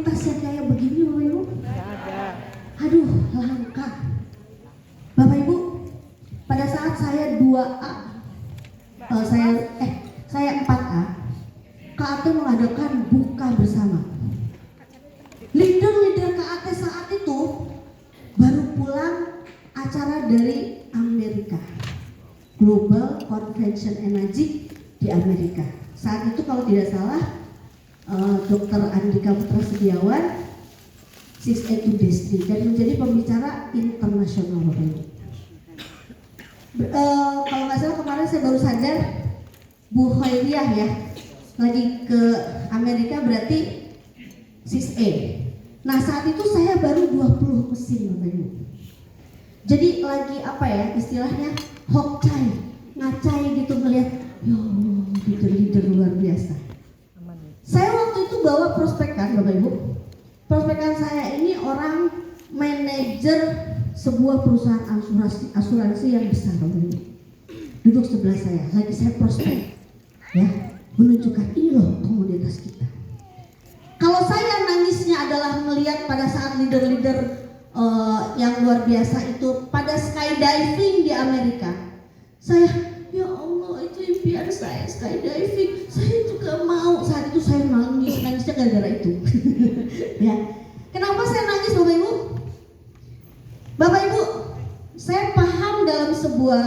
komunitas yang kayak begini Bapak Ibu? Nggak ada. Aduh, langka. Bapak Ibu, pada saat saya 2A, saya 4A, KAT mengadakan buka bersama. Leader-leader KAT saat itu baru pulang acara dari Amerika, Global Convention and Magic di Amerika. Saat itu kalau tidak salah, Dr. Andika Putra Setiawan 6A to Destiny dan menjadi pembicara internasional Bapak Ibu. Kalau nggak salah kemarin saya baru sadar Bu Khairiyah ya lagi ke Amerika berarti 6A. Nah saat itu saya baru 20 mesin Bapak Ibu. Jadi lagi apa ya istilahnya hokcai, ngacai gitu ngeliat ya Allah leader-leader luar biasa. Saya waktu itu bawa prospekan Bapak Ibu. Prospekan saya ini orang manajer sebuah perusahaan asuransi yang besar Bapak Ibu. Duduk sebelah saya, lagi saya prospek ya, menunjukkan ini loh komunitas kita. Kalau saya nangisnya adalah melihat pada saat leader-leader yang luar biasa itu pada skydiving di Amerika. Saya, ya Allah itu impian saya skydiving. Saya juga mau. Saat itu saya nangisnya gara-gara itu. Ya. Kenapa saya nangis Bapak Ibu? Bapak Ibu, saya paham dalam sebuah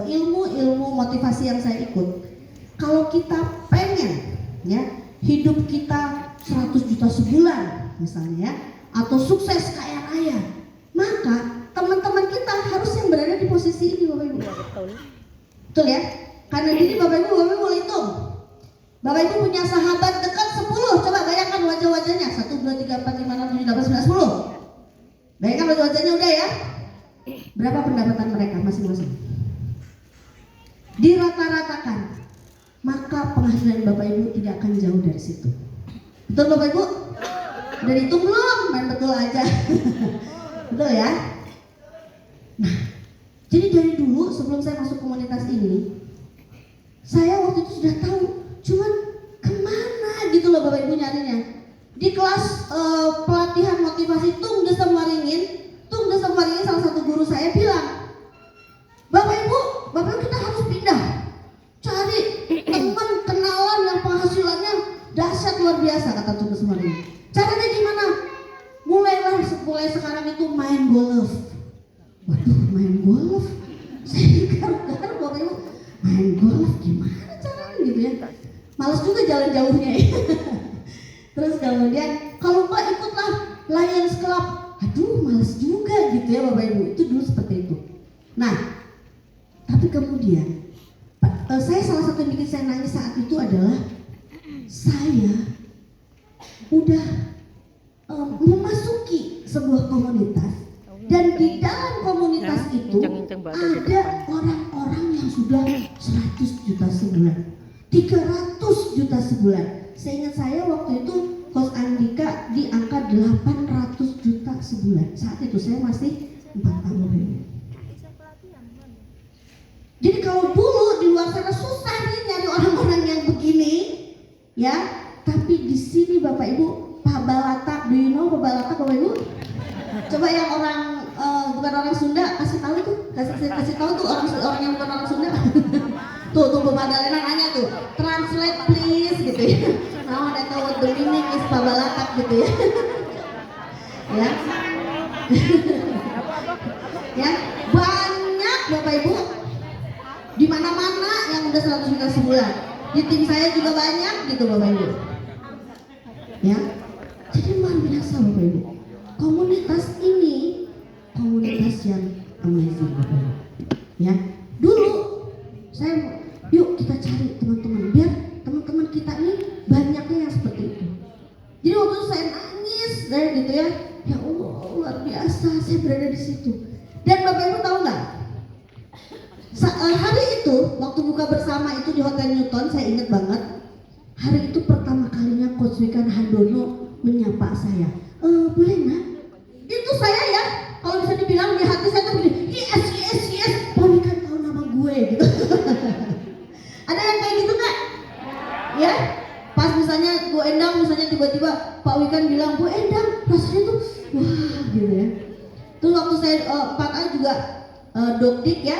ilmu motivasi yang saya ikut. Kalau kita pengen ya hidup kita 100 juta sebulan misalnya ya, atau sukses kaya raya, maka teman-teman kita harus yang berada di posisi ini Bapak Ibu. Betul ya? Karena ini Bapak Ibu boleh hitung. Bapak Ibu punya sahabat dekat 10, coba bayangkan wajah-wajahnya 1, 2, 3, 4, 5, 6, 7, 8, 9, 10. Bayangkan wajah-wajahnya udah ya. Berapa pendapatan mereka masing-masing? Dirata-ratakan, maka penghasilan Bapak Ibu tidak akan jauh dari situ. Betul Bapak Ibu? Udah dihitung belum? Main betul aja. Betul ya? Nah, jadi dari dulu sebelum saya masuk komunitas ini, saya waktu itu sudah tahu, cuman kemana gitu loh Bapak Ibu nyarinya. Di kelas pelatihan motivasi Tung Desa Waringin salah satu guru saya bilang, Bapak Ibu kita harus pindah, cari teman kenalan yang penghasilannya dahsyat luar biasa kata Tung Desa Waringin. Caranya gimana? Mulai sekarang itu main golf. Waduh, main golf. Saya garuk-garuk Bapak Ibu, main golf gimana caranya gitu ya. Males juga jalan jauhnya ya. Terus kemudian kalau Pak ikutlah Lions Club. Aduh, males juga gitu ya Bapak Ibu. Itu dulu seperti itu. Nah, tapi kemudian saya salah satu yang bikin saya nangis saat itu adalah saya udah memasuki sebuah komunitas dan di dalam komunitas itu ada orang-orang yang sudah 100 juta sebulan, 300 juta sebulan. Seingat saya waktu itu Coach Andika di angka 800 juta sebulan. Saat itu saya masih 4 tahun. Jadi kalau dulu di luar sana susah nih nyari orang-orang yang begini, ya. Tapi di sini Bapak Ibu, Pak Balatak, do you know Pak Balatak Bapak Ibu? Coba yang orang bukan orang Sunda kasih tahu tuh, kasih tahu tuh orang yang bukan orang Sunda. tuh Bapak Dalena nanya tuh, translate please gitu ya. Now I know what the meaning is Pak Balatak gitu ya. Ya. Ya, banyak Bapak Ibu di mana-mana yang udah 100 juta sebulan. Di tim saya juga banyak gitu Bapak Ibu. Ya. Jadi luar biasa Bapak Ibu. Komunitas ini komunitas yang amazing Bapak Ibu. Ya. Dulu saya yuk kita cari teman-teman biar teman-teman kita ini banyaknya yang seperti itu. Jadi waktu itu saya nangis dari gitu ya. Ya Allah, luar biasa saya berada di situ. Dan Bapak Ibu tahu nggak? Hari itu waktu buka bersama itu di Hotel Newton, saya ingat banget. Hari itu pertama kalinya Coach Wikan Handono menyapa saya. Boleh nggak? Itu saya ya, kalau bisa dibilang di hati saya tuh begini, yes, Pak Wikan tahu nama gue gitu. Ada yang kayak gitu nggak? Ya, pas misalnya gue Endang misalnya tiba-tiba Pak Wikan bahkan bilang, Bu Endang rasanya tuh wah gitu ya. Terus waktu saya 4A juga Dokdik ya,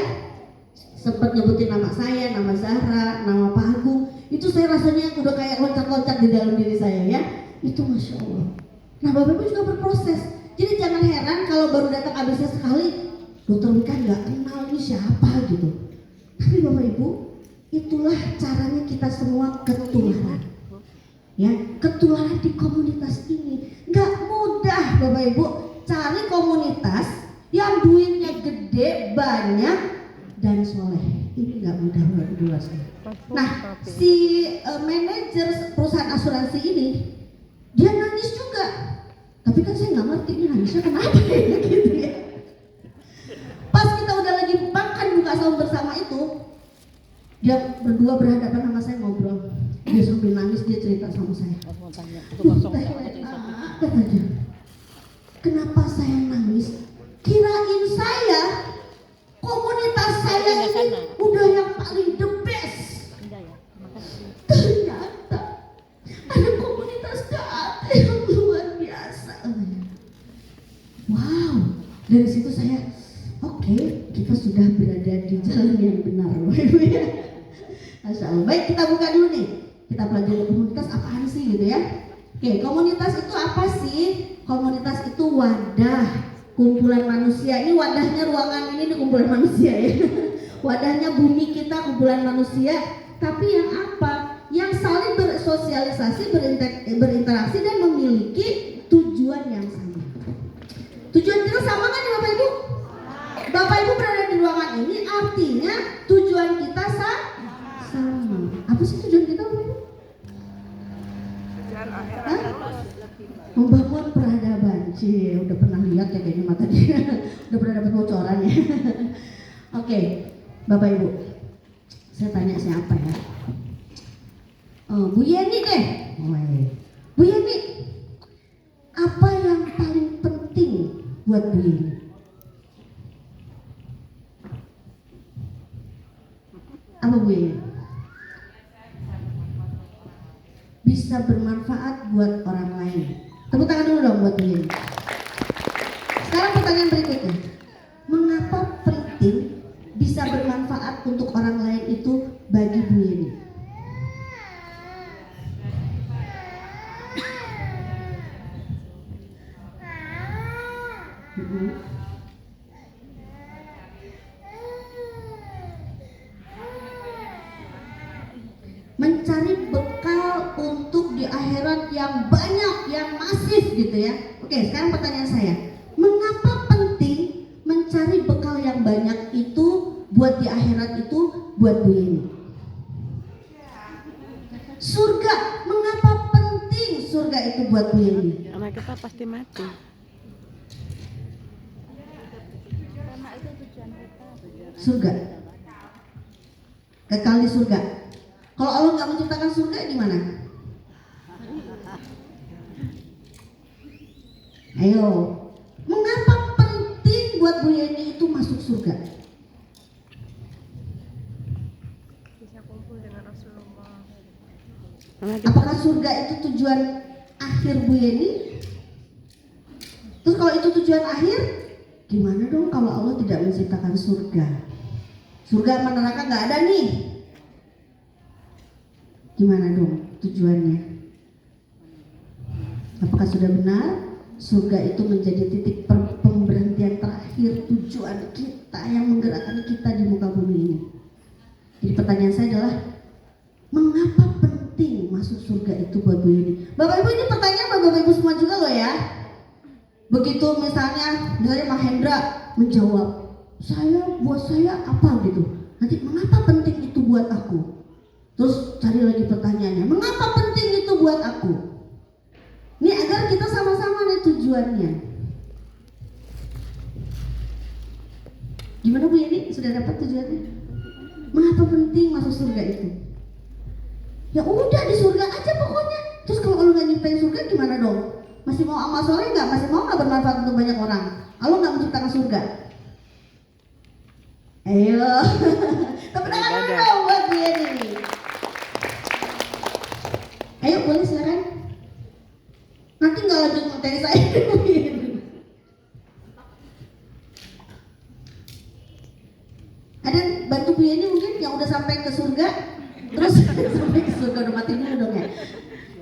sempat nyebutin nama saya, nama Zahra, nama Pak Agung. Itu saya rasanya udah kayak loncat-loncat di dalam diri saya ya. Itu Masya Allah. Nah Bapak Ibu juga berproses. Jadi jangan heran kalau baru datang ABC sekali, Dokter Wika nggak kenal ini siapa gitu. Tapi Bapak Ibu, itulah caranya kita semua ketularan. Ya, ketularan di komunitas ini. Nggak mudah Bapak Ibu cari komunitas yang duitnya gede, banyak, dan soleh. Ini nggak mudah Bapak Ibu. Nah, si manajer perusahaan asuransi ini, dia nangis juga. Tapi kan saya nggak ngerti ini nangisnya kenapa ya gitu ya. Pas kita udah lagi makan buka sahur bersama itu, dia berdua berhadapan sama saya ngobrol. Dia sambil nangis, dia cerita sama saya. Katanya, kenapa saya nangis? Kirain saya, komunitas saya ini udah yang paling the best. Ternyata ada komunitas KAT yang luar biasa. Wow, dari situ saya oke, kita sudah berada di jalan yang benar. Masya Allah. Baik, kita buka dulu nih. Kita pelajari komunitas apaan sih gitu ya. Oke, komunitas itu apa sih? Komunitas itu wadah, kumpulan manusia. Ini wadahnya ruangan ini kumpulan manusia ya. Wadahnya bumi kita kumpulan manusia. Tapi yang apa? Yang saling bersosialisasi, berinteraksi dan memiliki tujuan yang sama. Tujuan kita sama kan ya Bapak Ibu? Bapak Ibu berada di ruangan ini artinya tujuan kita sama. Apa sih tujuan kita Bapak Ibu? Membangun peradaban. Cie, udah pernah lihat ya kayaknya mata dia. Udah pernah dapat bocoran ya. Oke, Bapak Ibu. Saya tanya siapa ya? Bu Yeni deh. Bu Yeni, apa yang paling penting buat Bu Yeni? Apa Bu Yeni? Bisa bermanfaat buat orang lain. Tepuk tangan dulu dong buat Bu Yeni. Sekarang pertanyaan berikutnya. Mengapa penting bisa bermanfaat untuk orang lain itu bagi Bu Yeni? Mencari bekal untuk di akhirat yang banyak, yang masif gitu ya. Oke, sekarang pertanyaan saya, mengapa penting mencari bekal yang banyak itu buat di akhirat itu buat Bu Yeni? Surga, mengapa penting surga itu buat Bu Yeni? Karena kita pasti mati. Surga, kekal di surga. Kalau Allah nggak menciptakan surga gimana? Ayo, mengapa penting buat Bu Yeni itu masuk surga? Bisa kumpul dengan Rasulullah. Apakah surga itu tujuan akhir Bu Yeni? Terus kalau itu tujuan akhir, gimana dong kalau Allah tidak menciptakan surga? Surga sama neraka nggak ada nih. Gimana dong tujuannya? Apakah sudah benar surga itu menjadi titik pemberhentian terakhir tujuan kita yang menggerakkan kita di muka bumi ini? Jadi pertanyaan saya adalah, mengapa penting masuk surga itu buat Bu Yeni? Bapak Ibu, ini pertanyaan buat Bapak Ibu semua juga loh ya. Begitu misalnya Mahendra menjawab, buat saya apa gitu. Nanti mengapa penting itu buat aku? Terus cari lagi pertanyaannya, mengapa penting itu buat aku? Ini agar kita sama-sama nih tujuannya. Gimana Bu Yeni? Sudah dapat tujuannya? Mengapa penting masuk surga itu? Ya udah di surga aja pokoknya. Terus kalau Allah nggak nyiptain surga gimana dong? Masih mau amal soleh nggak? Masih mau nggak bermanfaat untuk banyak orang? Allah nggak menciptakan surga. Ayo, tepuk tangan dong buat Bu Yeni. Ayo boleh silakan. Nanti nggak lanjut materi saya. Ada bantu Bu Yeni mungkin yang udah sampai ke surga, terus sampai ke surga udah mati dulu dong ya.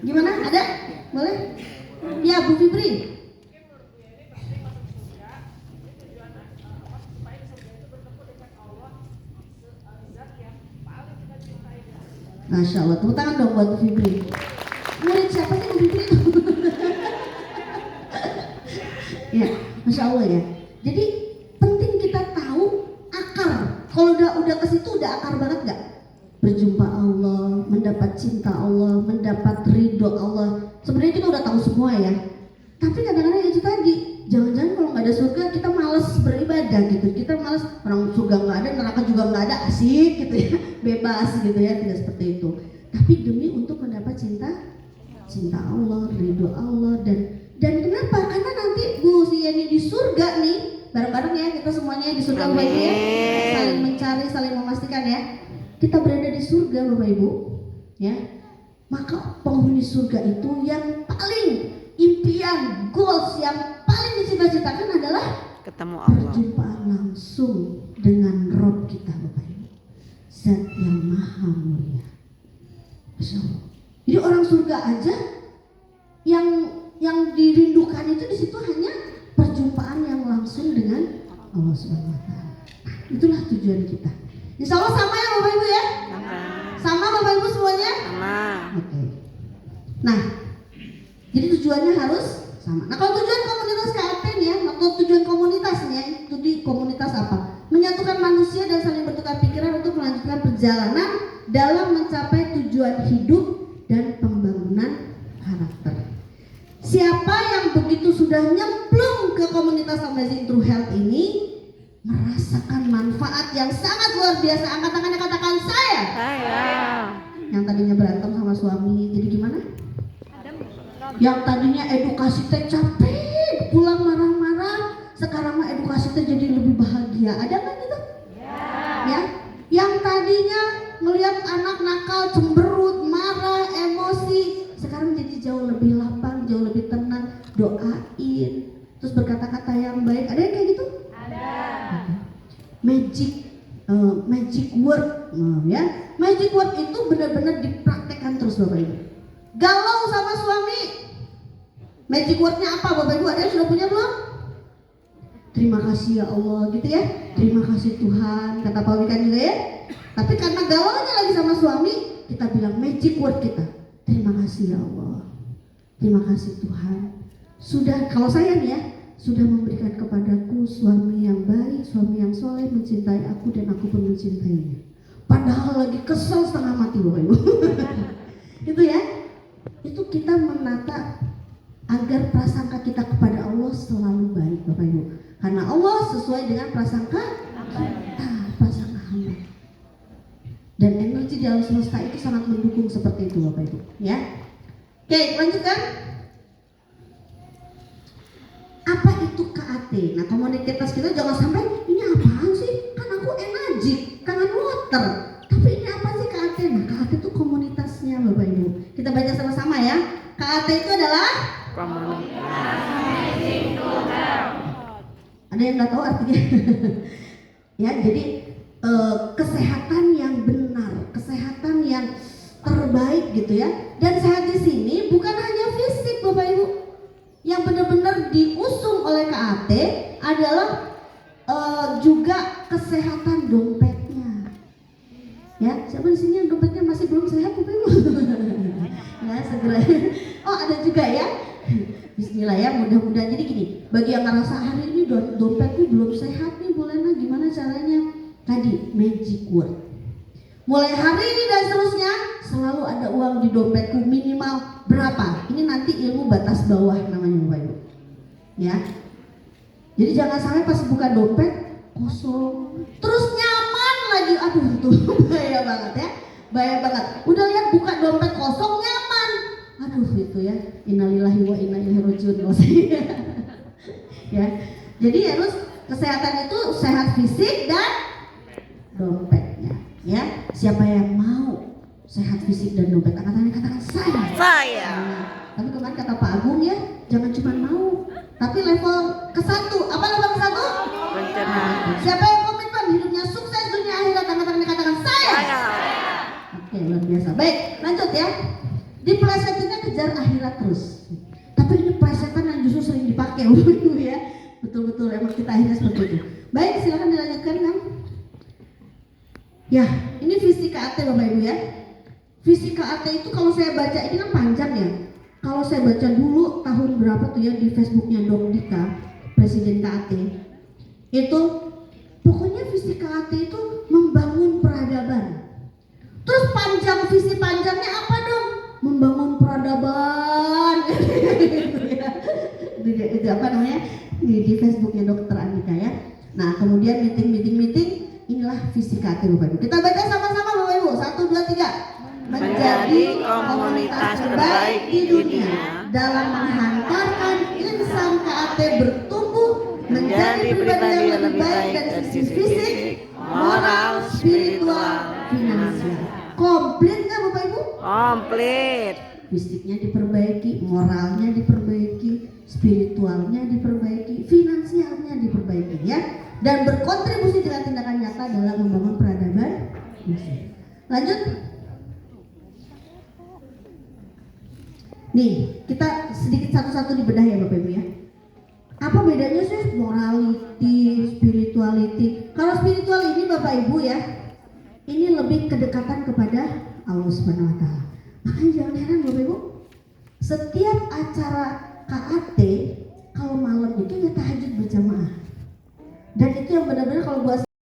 Gimana? Ada? Boleh? Ya Bu Fibri. Masya Allah, tepuk tangan dong buat Bu Fibri. Murid siapa sih Bu Fibri itu? Ya, Masya Allah ya. Jadi penting kita tahu akar. Kalau udah ke situ udah akar banget nggak? Berjumpa Allah, mendapat cinta Allah, mendapat ridho Allah. Sebenarnya kita udah tahu semua ya. Tapi kadang-kadang itu tadi, jangan-jangan kalau nggak ada surga kita malas beribadah gitu. Kita malas, orang surga nggak ada, neraka juga nggak ada, asik gitu ya, bebas gitu ya, tidak seperti itu. Tapi demi untuk mendapat cinta Allah, ridho Allah dan kenapa? Karena nanti Bu Yeni di surga nih, bareng-bareng ya kita semuanya di surga Bapak Ibu ya, saling mencari, saling memastikan ya. Kita berada di surga Bapak Ibu, ya. Maka penghuni surga itu yang paling impian, goals yang paling dicita-citakan adalah Ketemu Allah. perjumpaan langsung dengan Rob kita Bapak Ibu, Zat yang maha mulia. Masya Allah. Jadi orang surga aja yang dirindukan itu di situ hanya perjumpaan yang langsung dengan Allah Subhanahu wa taala. Itulah tujuan kita. Insya Allah sama ya Bapak Ibu ya? Sama Bapak Ibu semuanya? Sama. Oke. Nah, jadi tujuannya harus sama. Nah, kalau tujuan komunitas KAT nih ya, atau tujuan komunitas nih ya, itu di komunitas apa? Menyatukan manusia dan saling bertukar pikiran untuk melanjutkan perjalanan dalam mencapai tujuan hidup dan pembangunan karakter. Siapa yang begitu sudah nyemplung ke komunitas Amazing True Health ini merasakan manfaat yang sangat luar biasa. Angkat tangannya, katakan saya. Yang tadinya berantem sama suami jadi gimana? Yang tadinya edukasi teh capek, pulang marah-marah, sekarang mah edukasi teh jadi lebih bahagia. Ada kan gitu? Ya. Yang tadinya melihat anak nakal, cemberut, marah, emosi, sekarang jadi jauh lebih lapang, jauh lebih tenang, doain, terus berkata-kata yang baik. Ada yang kayak gitu? Ada. Magic word, ya. Magic word itu benar-benar dipraktekkan terus Bapak Ibu. Galau sama suami, magic wordnya apa Bapak Ibu? Ada yang sudah punya belum? Terima kasih ya Allah gitu ya. Terima kasih Tuhan, kata Pak Wikan juga ya. Tapi karena galaunya lagi sama suami, kita bilang magic word kita. Terima kasih ya Allah. Terima kasih Tuhan. Sudah, kalau saya nih ya, sudah memberikan kepadaku suami yang baik, suami yang soleh, mencintai aku dan aku pun mencintainya. Padahal lagi kesel setengah mati Bapak Ibu. Itu ya. Itu kita menata agar prasangka kita kepada Allah selalu baik Bapak Ibu. Karena Allah sesuai dengan prasangka kita, prasangka hamba. Dan energi di alam semesta itu sangat mendukung seperti itu Bapak Ibu, ya. Oke, lanjutkan. Apa itu KAT? Nah, komunitas kita jangan sampai ini apaan sih? Kan aku energi, kangen water. Tapi ini apa sih KAT? Nah, KAT itu komunitasnya Bapak Ibu. Kita baca sama-sama ya. KAT itu adalah Komunitas. Ada yang nggak tahu artinya? Ya, jadi kesehatan yang benar, kesehatan yang terbaik gitu ya. Dan sehat di sini bukan hanya fisik Bapak Ibu. Yang benar-benar diusung oleh KAT adalah juga kesehatan dompetnya. Ya, siapa di sini yang dompetnya masih belum sehat Bapak Ibu? Ya, segera. Oh, ada juga ya. Bismillah ya, mudah-mudahan. Jadi gini, bagi yang ngerasa hari ini dompetku belum sehat nih, boleh nah gimana caranya? Tadi magic word. Mulai hari ini dan seterusnya selalu ada uang di dompetku minimal berapa? Ini nanti ilmu batas bawah namanya Bapak Ibu. Ya. Jadi jangan sampai pas buka dompet kosong, terus nyaman lagi. Aduh itu bahaya banget ya. Bahaya banget. Udah lihat buka dompet kosong nyaman. Aduh itu ya. Innalillahi wa inna ilaihi rajiun. Ya. Jadi harus kesehatan itu sehat fisik dan dompetnya. Ya. Siapa yang mau sehat fisik dan dompet? Katakan saya. Saya. Tapi kemarin kata Pak Agung ya, Jangan cuma mau, tapi level ke-1. Apa level ke-1? Rencana. Siapa yang komitmen hidupnya sukses dunia akhirat? Tangan-tangan dikatakan saya. Oke, luar biasa. Baik, lanjut ya. Diplesetinnya kejar akhirat terus. Tapi ini plesetan yang justru sering dipakai ya. Betul-betul emang kita akhirnya seperti itu. Baik, silakan dilanjutkan kan. Ya, ini fisika AT Bapak Ibu ya. Fisika AT itu kalau saya baca ini kan panjang ya. Kalau saya baca dulu tahun berapa tuh ya di Facebooknya Dok Dika, Presiden KAT, itu pokoknya fisika AT itu membangun peradaban. Terus panjang visi panjangnya apa dong? Membangun peradaban. Itu apa namanya di Facebooknya Dokter Andika ya. Nah kemudian meeting inilah fisika AT Bapak Ibu. Kita baca sama-sama Bapak Ibu. 1, 2, 3. Menjadi komunitas terbaik di dunia dalam menghantarkan insan KAT bertumbuh menjadi pribadi yang lebih baik dari sisi fisik, moral, spiritual, finansial. Komplit nggak Bapak Ibu? Komplit. Fisiknya diperbaiki, moralnya diperbaiki, spiritualnya diperbaiki, finansialnya diperbaiki ya, dan berkontribusi dengan tindakan nyata dalam membangun peradaban. Lanjut. Nih, kita sedikit satu-satu dibedah ya Bapak Ibu ya. Apa bedanya sih morality, spirituality? Kalau spiritual ini Bapak Ibu ya, ini lebih kedekatan kepada Allah Subhanahu wa taala. Makanya jangan heran Bapak Ibu, setiap acara KAT kalau malam itu ya tahajud berjamaah. Dan itu yang benar-benar kalau buat